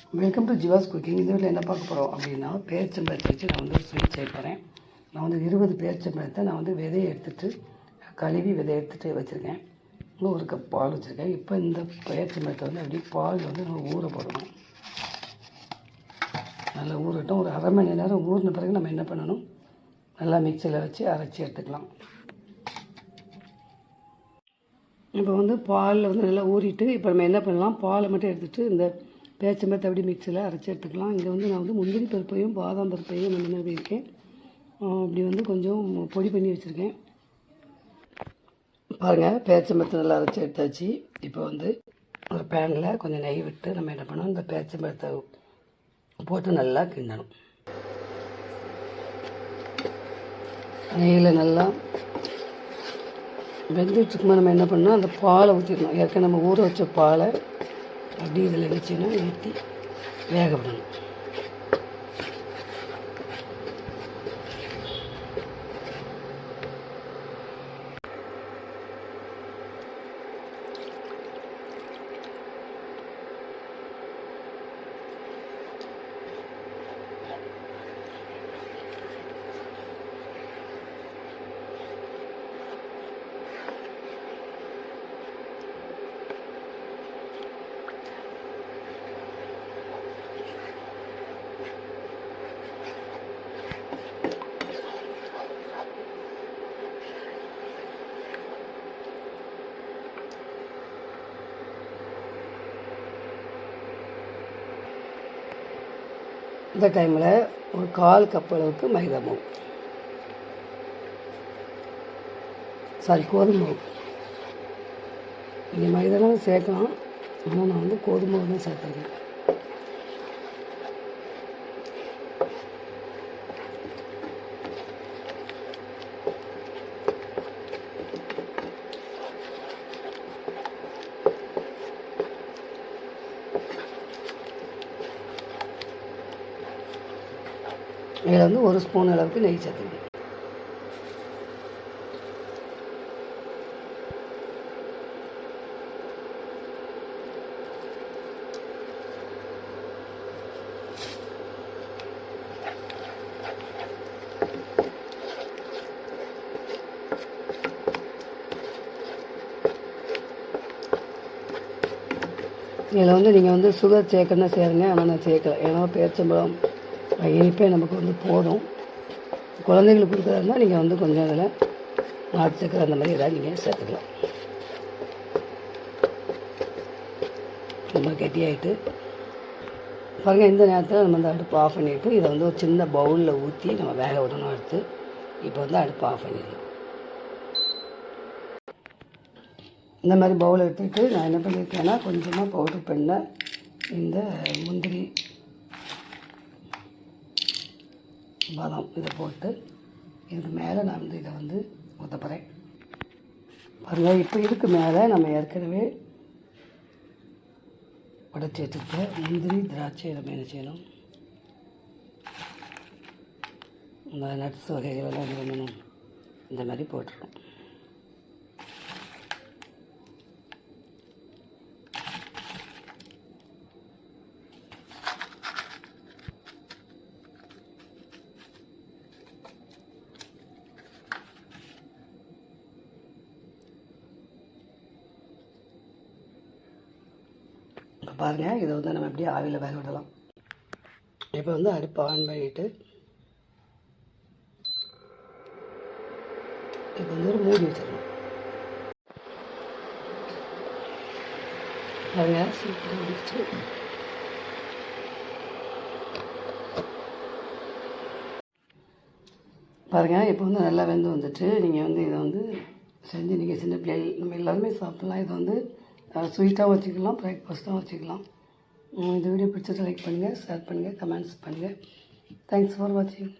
Welcome to ஜிவாஸ் cooking. இந்த வீட்டில் என்ன பார்க்க போகிறோம் அப்படின்னா, பேரிச்சம்பழத்தை வச்சு நான் வந்து ஒரு ஸ்வீட் செய்ய போகிறேன். நான் வந்து 20 பேரிச்சம்பழத்தை நான் வந்து விதையை எடுத்துகிட்டு கழுவி விதையை எடுத்துகிட்டு வச்சுருக்கேன். இன்னும் 1 கப் பால் வச்சுருக்கேன். இப்போ இந்த பேரிச்சம்பழத்தை வந்து அப்படியே பால் வந்து நம்ம ஊற போடணும். நல்லா ஊறட்டும். ஒரு அரை மணி நேரம் ஊறின பிறகு நம்ம என்ன பண்ணணும், நல்லா மிக்சியில் வச்சு அரைச்சி எடுத்துக்கலாம். இப்போ வந்து பாலில் வந்து நல்லா ஊறிட்டு இப்போ நம்ம என்ன பண்ணலாம், பாலை மட்டும் எடுத்துகிட்டு இந்த பேரிச்சம்பழத்தை அப்படியே மிக்சியில் அரைச்சி எடுத்துக்கலாம். இங்கே வந்து நான் வந்து முந்திரி பருப்பையும் பாதாம் பருப்பையும் நான் என்ன பண்ணியிருக்கேன், அப்படி வந்து கொஞ்சம் பொடி பண்ணி வச்சுருக்கேன். பாருங்கள், பேரிச்சம்பழத்தை நல்லா அரைச்சி எடுத்தாச்சு. இப்போ வந்து ஒரு பேனில் கொஞ்சம் நெய் விட்டு நம்ம என்ன பண்ணோம், இந்த பேரிச்சம்பழத்தை போட்டு நல்லா கிண்டணும். நெய்யில் நல்லா வெந்துட்டுருக்கும்போது நம்ம என்ன பண்ணோம், அந்த பாலை ஊற்றிடணும். ஏற்கனவே நம்ம ஊற வச்ச பாலை அப்படி இதில் வச்சுன்னா ஊற்றி வேக விடணும். இந்த டைமில் ஒரு 1/4 கப் அளவுக்கு மைதா மாவு, கோதுமை மாவு. நீங்கள் மைதாலாம் சேர்க்கலாம், ஆனால் நான் வந்து கோதுமை மாவு தான் சேர்த்துருக்கேன். இதில் வந்து 1 ஸ்பூன் அளவுக்கு நெய் சேர்த்துக்கணும். இதில் வந்து நீங்கள் வந்து சுகர் சேர்க்கணும்னா சேருங்க, ஆனால் நான் சேர்க்கலை. ஏன்னா பேரிச்சம்பழம் இனிப்பே நமக்கு வந்து போதும். குழந்தைங்களுக்கு கொடுக்குறதுனா நீங்கள் வந்து கொஞ்சம் அதில் நாட்டு சக்கரை அந்த மாதிரி ஏதாவது நீங்கள் சேர்த்துக்கலாம். ரொம்ப கெட்டியாகிட்டு பாருங்கள். இந்த நேரத்தில் நம்ம வந்து அடுப்பு ஆஃப் பண்ணிவிட்டு இதை வந்து ஒரு சின்ன பவுலில் ஊற்றி நம்ம வேக விடணும். எடுத்து இப்போ வந்து அடுப்பு ஆஃப் பண்ணிடணும். இந்த மாதிரி பவுல் எடுத்துகிட்டு நான் என்ன பண்ணியிருக்கேன்னா, கொஞ்சமாக பவுடர் பண்ண இந்த முந்திரி பாதாம் இதை போட்டு இதுக்கு மேலே நான் வந்து இதை வந்து ஊற்ற போகிறேன். பாருங்கள், இப்போ இதுக்கு மேலே நம்ம ஏற்கனவே உடச்சி வச்சுருக்க முந்திரி திராட்சை நம்ம என்ன செய்யணும், இந்த நட்ஸ் வகைகளெல்லாம் என்ன பண்ணணும், இந்த மாதிரி போட்டுருக்கோம். இப்போ பாருங்கள், இதை வந்து நம்ம எப்படியே ஆவியில் வேக விடலாம். இப்போ வந்து அடுப்பு ஆன் பண்ணிவிட்டு இப்போ வந்து ஒரு மூடி வச்சிடணும். பாருங்கள், சீக்கிரம் முடிச்சு. பாருங்கள், இப்போ வந்து நல்லா வெந்து வந்துட்டு நீங்கள் வந்து இதை வந்து செஞ்சு நீங்கள் சின்ன பிள்ளைகள் நம்ம எல்லாருமே சாப்பிட்லாம். இதை வந்து ஸ்வீட்டாகவும் வச்சுக்கலாம், பிரேக்ஃபாஸ்ட்டாகவும் வச்சுக்கலாம். இந்த வீடியோ பிடிச்சதை லைக் பண்ணுங்கள், ஷேர் பண்ணுங்கள், கமெண்ட்ஸ் பண்ணுங்கள். தேங்க்ஸ் ஃபார் வாட்சிங்.